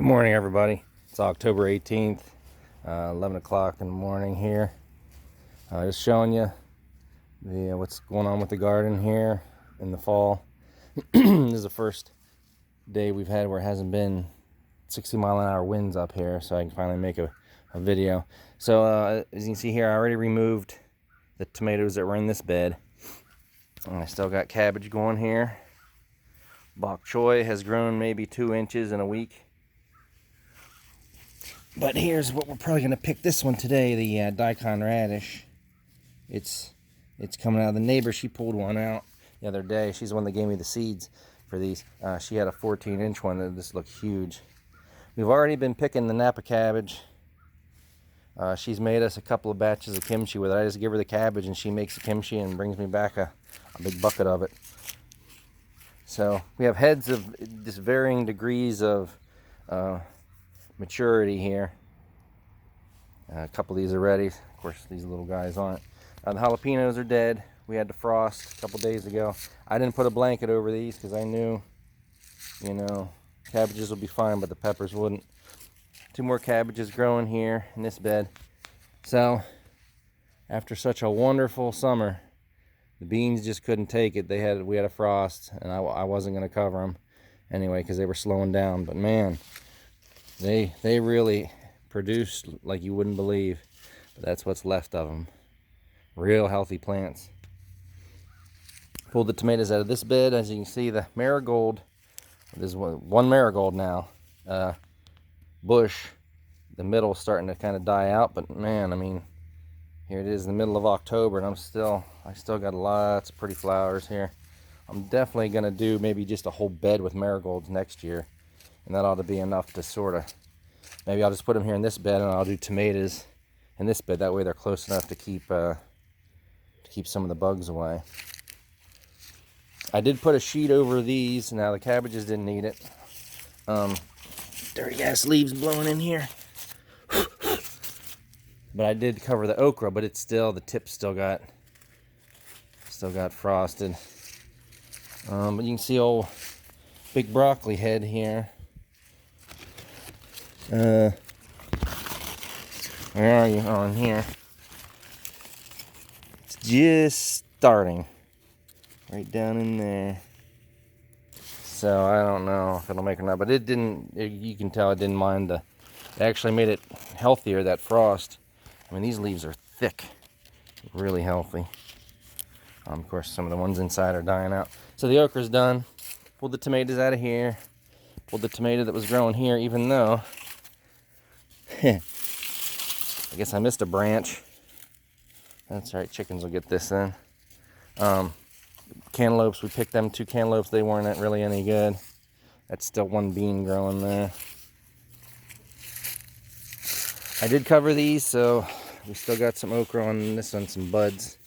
Good morning, everybody. It's October 18th, 11 o'clock in the morning here. Just showing you what's going on with the garden here in the fall. This is the first day we've had where it hasn't been 60-mile-an-hour winds up here, so I can finally make a video. So as you can see here, I already removed the tomatoes that were in this bed. And I still got cabbage going here. Bok choy has grown maybe 2 inches in a week. But here's what we're probably going to pick this one today, the daikon radish. It's coming out. The neighbor, she pulled one out the other day. She's the one that gave me the seeds for these. She had a 14-inch one that just looked huge. We've already been picking the Napa cabbage. She's made us a couple of batches of kimchi with it. I just give her the cabbage and she makes the kimchi and brings me back a big bucket of it. So we have heads of just varying degrees of maturity here. A couple of these are ready. Of course, these little guys aren't. The jalapenos are dead. We had to frost a couple days ago. I didn't put a blanket over these because I knew, cabbages would be fine, but the peppers wouldn't. 2 more cabbages growing here in this bed. So, after such a wonderful summer, the beans just couldn't take it. We had a frost, and I wasn't going to cover them anyway because they were slowing down. But man, they really produced like you wouldn't believe. But that's what's left of them. Real healthy plants. Pulled the tomatoes out of this bed. As you can see, the marigold, there's one marigold now. Bush, the middle starting to kind of die out. But man, I mean, here it is in the middle of October, and I still got lots of pretty flowers here. I'm definitely going to do maybe just a whole bed with marigolds next year. And that ought to be enough to sort of, maybe I'll just put them here in this bed and I'll do tomatoes in this bed. That way they're close enough to keep some of the bugs away. I did put a sheet over these. Now the cabbages didn't need it. Dirty ass leaves blowing in here. But I did cover the okra, but it's still, the tip still got frosted. But you can see old big broccoli head here. Where are you? Oh, in here. It's just starting. Right down in there. So I don't know if it'll make or not, but it didn't, you can tell it didn't mind it actually made it healthier, that frost. I mean, these leaves are thick, really healthy. Of course, some of the ones inside are dying out. So the okra's done. Pulled the tomatoes out of here. Pulled the tomato that was growing here, even though I guess I missed a branch. That's right, chickens will get this then. Cantaloupes, we picked them 2 cantaloupes. They weren't really any good. That's still 1 bean growing there. I did cover these, so we still got some okra on this one, some buds,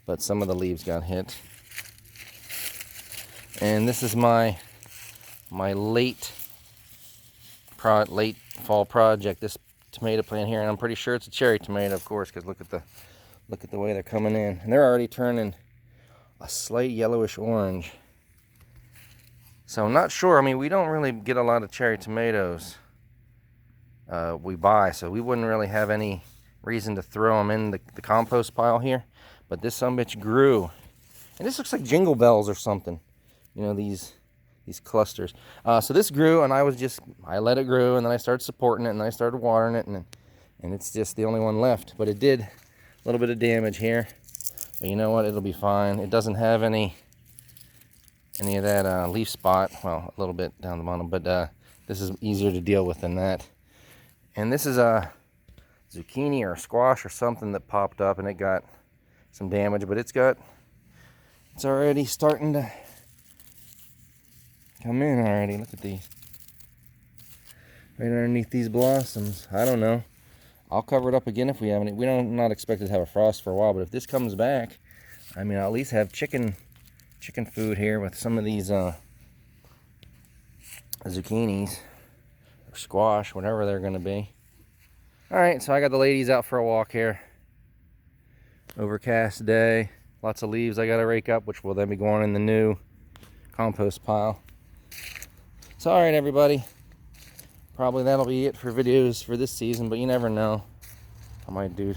but some of the leaves got hit. And this is my late fall project. This tomato plant here, and I'm pretty sure it's a cherry tomato, of course, because look at the way they're coming in, and they're already turning a slight yellowish orange. So I'm not sure. I mean, we don't really get a lot of cherry tomatoes we buy, so we wouldn't really have any reason to throw them in the compost pile here. But this sumbitch grew, and this looks like jingle bells or something. These clusters. So this grew, and I let it grow, and then I started supporting it, and then I started watering it, and it's just the only one left. But it did a little bit of damage here. But you know what? It'll be fine. It doesn't have any of that leaf spot. Well, a little bit down the bottom, but this is easier to deal with than that. And this is a zucchini or a squash or something that popped up, and it got some damage. But it's already starting to come in already. Look at these. Right underneath these blossoms. I don't know. I'll cover it up again if we have any. We don't not expect to have a frost for a while, but if this comes back, I mean, I'll at least have chicken food here with some of these zucchinis or squash, whatever they're going to be. All right, so I got the ladies out for a walk here. Overcast day, lots of leaves I got to rake up, which will then be going in the new compost pile. So, all right, everybody. probably that'll be it for videos for this season, but you never know. I might do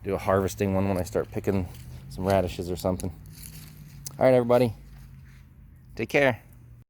a harvesting one when I start picking some radishes or something. All right, everybody. Take care.